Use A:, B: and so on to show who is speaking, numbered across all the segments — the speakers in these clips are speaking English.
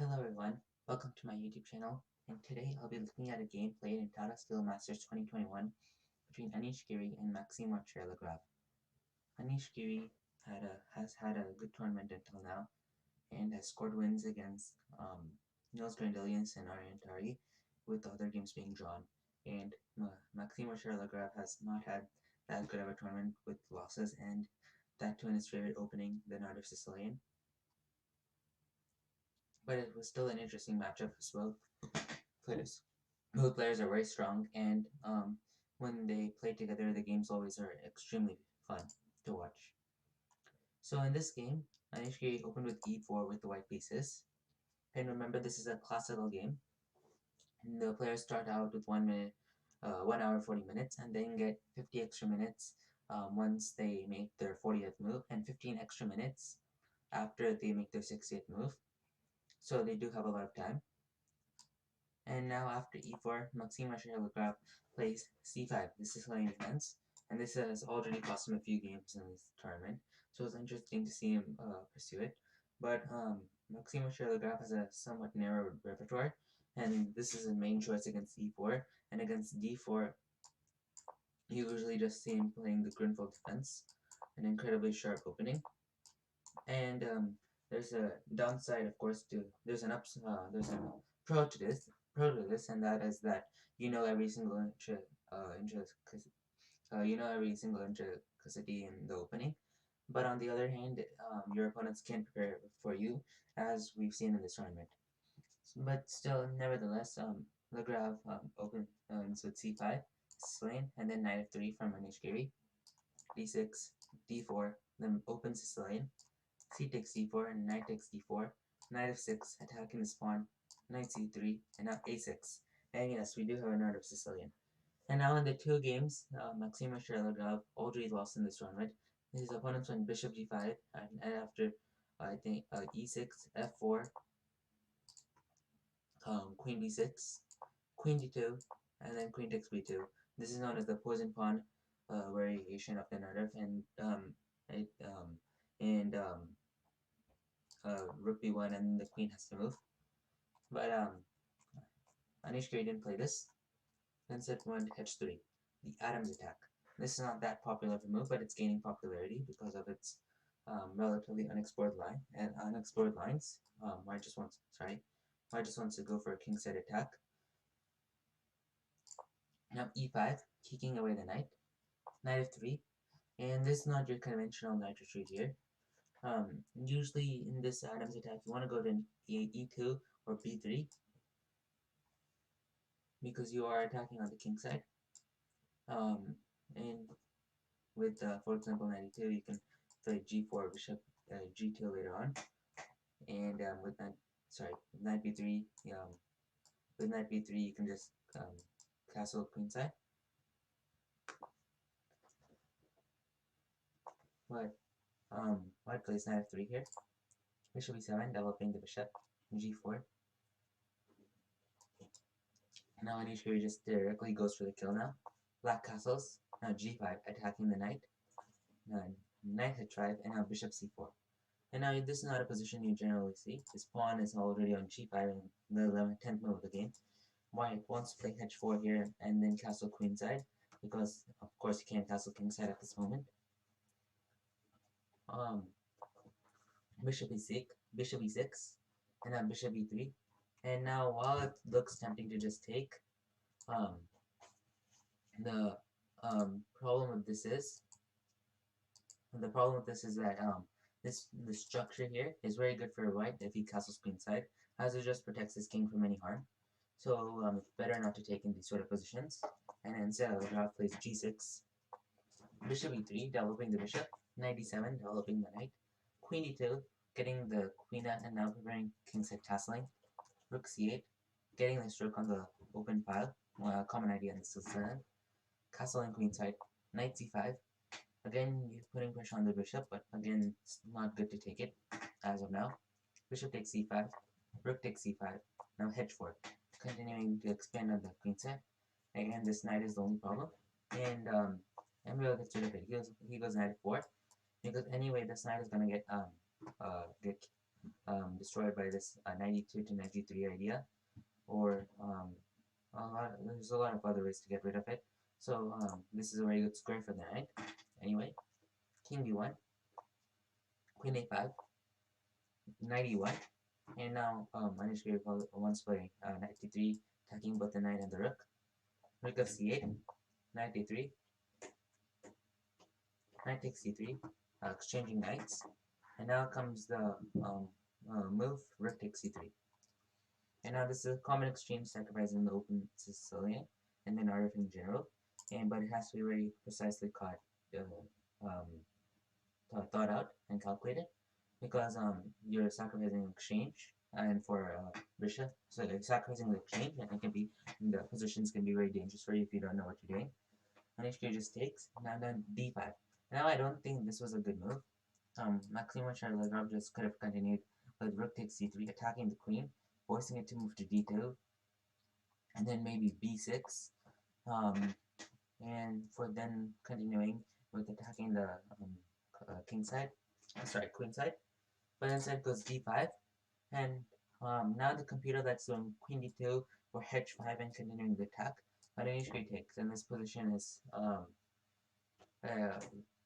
A: Hello everyone, welcome to my YouTube channel, and today I'll be looking at a game played in Tata Steel Masters 2021 between Anish Giri and Maxime Vachier Lagrave. Anish Giri has had a good tournament until now, and has scored wins against Nils Grandelians and Ariantari, with the other games being drawn, and Maxime Vachier Lagrave has not had that good of a tournament with losses, and that too in his favorite opening, the Najdorf Sicilian. But it was still an interesting matchup as well. Both players are very strong, and when they play together, the games always are extremely fun to watch. So in this game, Anish Giri opened with e4 with the white pieces. And remember, this is a classical game. And the players start out with 1 hour 40 minutes, and then get 50 extra minutes once they make their 40th move, and 15 extra minutes after they make their 60th move. So they do have a lot of time. And now after e4, Maxime Vachier Lagrave plays c5. This is Sicilian defense, and this has already cost him a few games in this tournament, so it's interesting to see him pursue it. But Maxime Vachier Lagrave has a somewhat narrow repertoire, and this is a main choice against e4, and against d4, you usually just see him playing the Grunfeld defense, an incredibly sharp opening. And there's a downside, of course, to there's a pro to this, and that is that you know every single intricity in the opening. But on the other hand, your opponents can prepare for you, as we've seen in this tournament. But still, nevertheless, Lagrave opens with c5, Sicilian, and then knight f3 from Anish Giri, d6, d4, then opens Sicilian, c takes d4, and knight takes d4, knight f6, attacking the pawn, knight c3, and now a6. And yes, we do have a Najdorf Sicilian. And now in the two games, Maxime Vachier Lagrave already lost in this tournament. His opponents went bishop g5, and after, I think, e6, f4, queen b6, queen d2, and then queen takes b2. This is known as the poison pawn variation of the Najdorf, and it, and rook b1, and the queen has to move. But Anish Giri didn't play this. Instead went h3, the Adams attack. This is not that popular of a move, but it's gaining popularity because of its relatively unexplored lines. White just wants to go for a kingside attack. Now e5, kicking away the knight. Knight f3, and this is not your conventional knight retreat here. Usually in this Adams attack, you want to go to e2 or b3 because you are attacking on the king side. And with, for example, 92, you can play g4, bishop g2 later on, and with knight b3, with knight b3, you can just castle queenside. But white plays knight f3 here, bishop e7, developing the bishop, g4. Now Anish Giri just directly goes for the kill now. Black castles, now g5, attacking the knight. Now knight h5, and now bishop c4. And now this is not a position you generally see. His pawn is already on g5 in the 10th move of the game. White wants to play h4 here and then castle queenside, because of course you can't castle kingside at this moment. Bishop e6, and now bishop e3. And now while it looks tempting to just take, the problem with this is that the structure here is very good for white if he castles queenside, as it just protects his king from any harm. So it's better not to take in these sort of positions. And instead, Lagrave plays g6, bishop e3, developing the bishop, knight d7, developing the knight, queen e2, getting the queen out, and now preparing kingside castling, rook c8, getting the stroke on the open file, common idea in the Sicilian, castling queenside, knight c5. Again, you're putting pressure on the bishop, but again, it's not good to take it as of now. Bishop takes c5, rook takes c5, now h4, continuing to expand on the queen side. Again, this knight is the only problem, and Embryo gets rid of it. He goes knight f4, because anyway, this knight is gonna get destroyed by this 92 to 93 idea, or there's a lot of other ways to get rid of it. So this is a very good square for the knight. Anyway, king b1, queen a5, knight e1, and now Anish Giri wants to play knight d3, attacking both the knight and the rook. Rook of c8, knight d3, knight takes c3, exchanging knights, and now comes the move rook takes c3. And now this is a common exchange sacrifice in the open Sicilian and then Art in general, but it has to be very precisely thought out and calculated, because you're sacrificing exchange and for bishop, so you're sacrificing the exchange, and the positions can be very dangerous for you if you don't know what you're doing. Anish Giri just takes, now then d5. Now I don't think this was a good move. Maxime Vachier Lagrave just could have continued with rook takes c3, attacking the queen, forcing it to move to d2, and then maybe b6, and for then continuing with attacking the king side, queen side. But instead goes d5, and now the computer that's doing queen d2 or h5 and continuing the attack, but Anish Giri takes, and this position is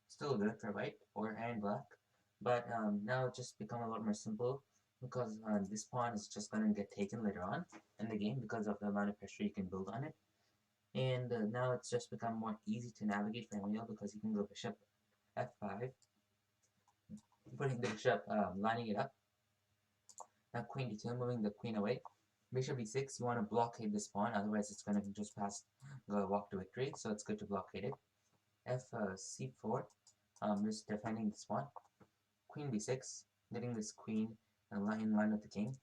A: still good for white and black, but now it's just become a lot more simple, because this pawn is just going to get taken later on in the game because of the amount of pressure you can build on it. And now it's just become more easy to navigate for Emil, because you can go bishop f5, putting the bishop, lining it up. Now queen d2, moving the queen away. Bishop e6, you want to blockade this pawn, otherwise it's going to just walk to victory, so it's good to blockade it. c4, just defending this pawn. Queen b6, getting this queen in line with the king.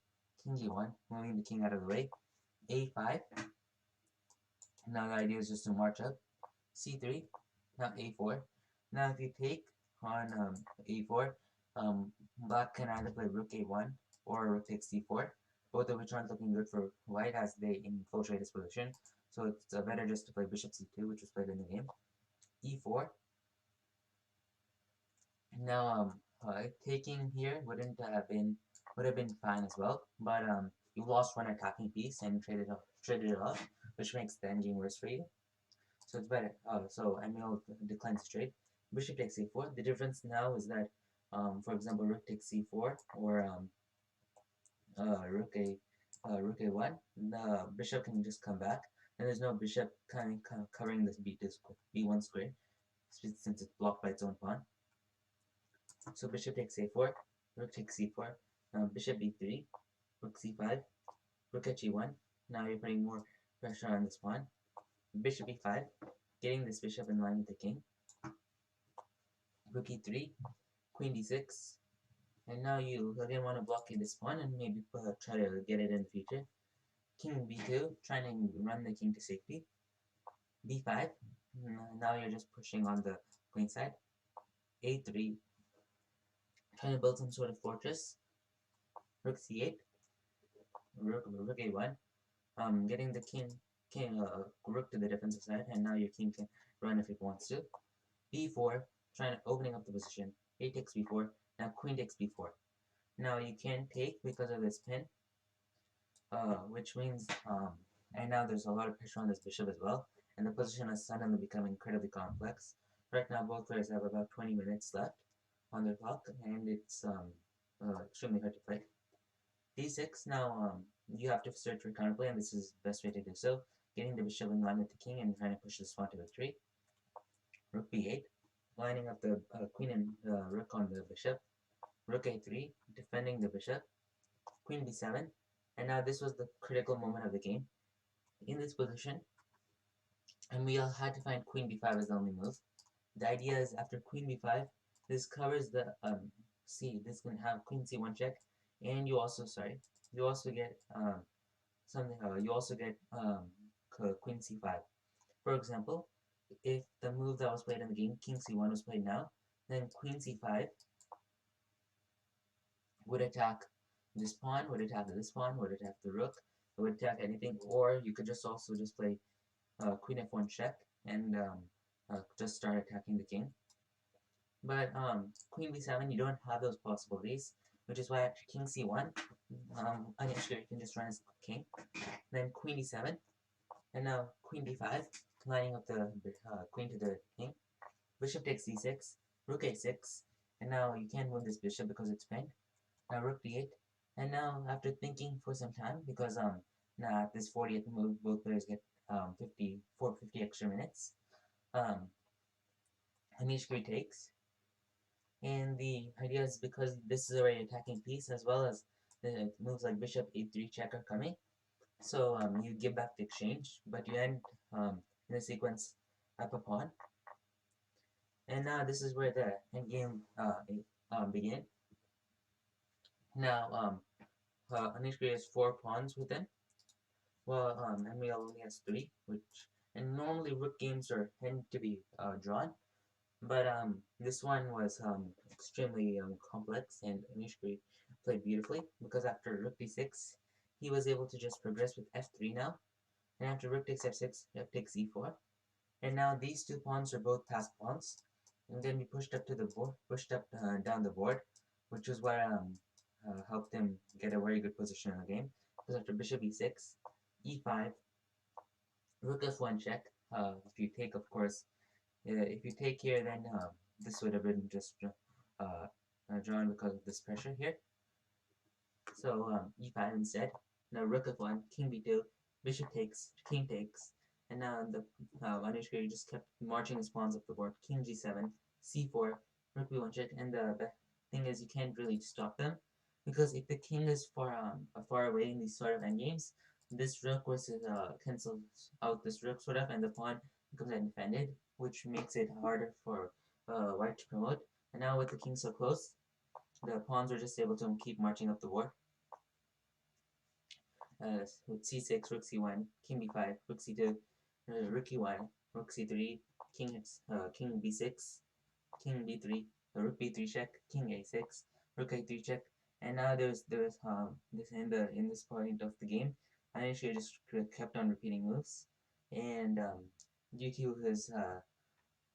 A: King g1, moving the king out of the way. a5, now the idea is just to march up. c3, now a4. Now if you take on a4, black can either play rook a1 or rook takes c4, both of which aren't looking good for white as they infiltrate his position. So it's better just to play bishop c2, which was played in the game. e4. Now taking here would have been fine as well, but you lost one attacking piece and traded it off, which makes the endgame worse for you. So it's better. So Emil declines to trade. Bishop takes c4. The difference now is that, for example, rook takes c4 or rook a1. The bishop can just come back, and there's no bishop kind of covering this b1 square, since it's blocked by its own pawn. So bishop takes a4, rook takes c4, bishop b3, rook c5, rook at g1. Now you're putting more pressure on this pawn. Bishop e5, getting this bishop in line with the king. Rook e3, queen d6, and now you again want to blockade this pawn and maybe try to get it in the future. King b2, trying to run the king to safety. b5, now you're just pushing on the queen side. a3, trying to build some sort of fortress. Rook c8, rook a1, getting the rook to the defensive side, and now your king can run if it wants to. b4, trying to opening up the position. A takes b4, now queen takes b4. Now you can't take because of this pin, which means, and now there's a lot of pressure on this bishop as well, and the position has suddenly become incredibly complex. Right now both players have about 20 minutes left on their clock, and it's extremely hard to play. d6, now you have to search for counterplay, and this is the best way to do so, getting the bishop in line with the king and trying to push this pawn to victory. Rook b8, lining up the queen and rook on the bishop. Rook a3, defending the bishop. Queen b7, and now this was the critical moment of the game. In this position, and we all had to find queen b5 as the only move. The idea is after queen b5, this covers the this can have queen c1 check, and you also get queen c5. For example, if the move that was played in the game, king c1, was played now, then queen c5 would attack this pawn, would attack this pawn, would attack the rook, it would attack anything, or you could just play queen f1 check and just start attacking the king. But queen b7, you don't have those possibilities, which is why after king c1, Anish Giri can just run his king. Then queen d7, and now queen d5, lining up the queen to the king. Bishop takes d6, rook a6, and now you can't win this bishop because it's pinned. Now rook d8, and now after thinking for some time, because now at this 40th move, both players get 50 extra minutes. Anish Giri takes, and the idea is because this is already attacking piece as well as the moves like bishop a3 check are coming. So you give back the exchange, but you end in a sequence up a pawn. And now this is where the endgame begin. Now Anish Giri has 4 pawns with him, while Emil only has 3, which and normally rook games are tend to be drawn. But this one was extremely complex, and Anish Giri played beautifully because after rook d6, he was able to just progress with f3 now, and after rook takes f6, f takes e4, and now these two pawns are both passed pawns, and then be pushed up to the board, pushed up down the board, which was what helped him get a very good position in the game. Because after bishop e6, e5, rook f1 check. If you take, of course, if you take here, then this would have been just drawn because of this pressure here. So e5 instead. Now rook f1, king b2, bishop takes, king takes, and now the Anish Giri just kept marching his pawns up the board. King g7, c4, rook b1 check, and the thing is you can't really stop them because if the king is far away in these sort of endgames, this rook was cancels out this rook sort of, and the pawn becomes undefended, which makes it harder for white to promote. And now with the king so close, the pawns are just able to keep marching up the board. With c6, rook c1, king b5, rook c2, rook e1, rook c3, king b6, king b3, rook b3 check, king a6, rook a3 check, and now there's this in this point of the game, Anish just kept on repeating moves, and due to his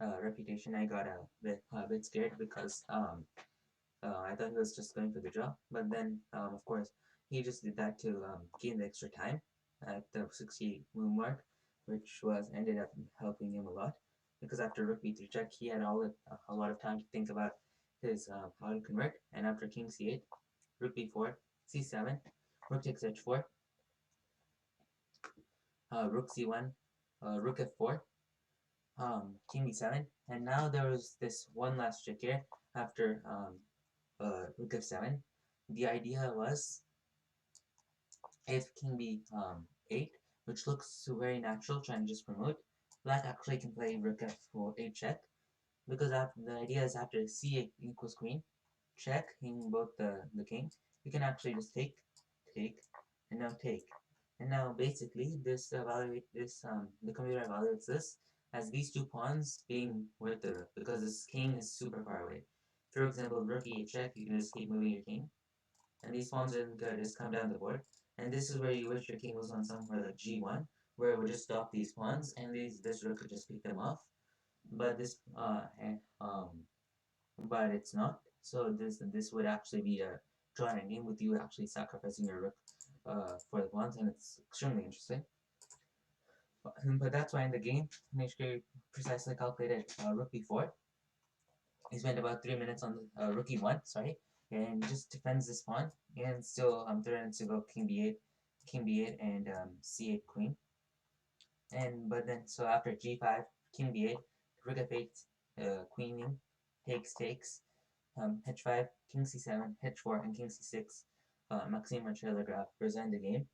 A: reputation, I got a bit scared because I thought he was just going for the draw, but then of course he just did that to gain the extra time at the 60 move mark, which was ended up helping him a lot because after rook b3 check he had a lot of time to think about his how to convert, and after king c8, rook b4, c7, rook takes h4, rook c1, rook f4, king b7, and now there was this one last trick here after rook f7. The idea was if king b8, which looks very natural, trying to just promote, black actually can play rook f8 check because after, the idea is after c8 equals queen check in both the king, you can actually just take, and now take. And now basically this the computer evaluates this as these two pawns being with the rook because this king is super far away. For example, rook e8 check, you can just keep moving your king, and these pawns are gonna just come down the board. And this is where you wish your king was on somewhere like g1, where it would just stop these pawns, and this rook could just pick them off. But but it's not. So this would actually be a drawn game with you actually sacrificing your rook for the pawns, and it's extremely interesting. But that's why in the game, Anish Giri precisely calculated rook b4. He spent about 3 minutes on the rook e1, sorry, and just defends this pawn, and still 3 minutes to go king b8, and c8 queen. And but then so after g5, king b8, rook f8, queening, takes, h5, king c7, h4, and king c6. Maxime Vachier Lagrave present the game.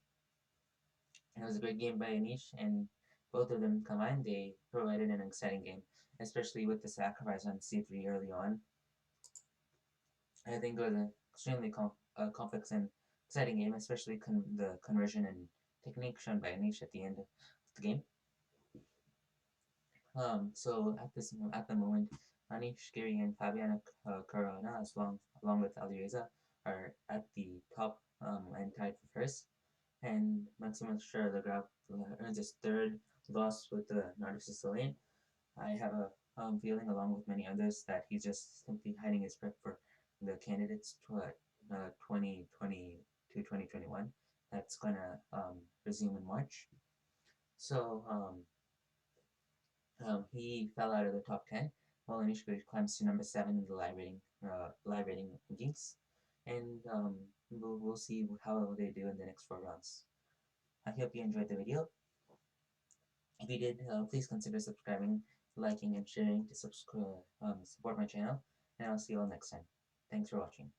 A: It was a great game by Anish, and both of them combined, they provided an exciting game, especially with the sacrifice on c3 early on. I think it was an extremely complex and exciting game, especially the conversion and technique shown by Anish at the end of the game. So at the moment, Anish Giri and Fabiana Caruana, along with Alireza, are at the top and tied for first. And Maxime Vachier Lagrave earns his third loss with the Najdorf Sicilian. I have a feeling, along with many others, that he's just simply hiding his prep for the candidates to 2020 to 2021. That's gonna resume in March. So he fell out of the top 10, while Anish Giri climbs to number 7 in the live rating rankings. And we'll see how they do in the next 4 rounds. I hope you enjoyed the video. If you did, please consider subscribing, liking, and sharing to support my channel. And I'll see you all next time. Thanks for watching.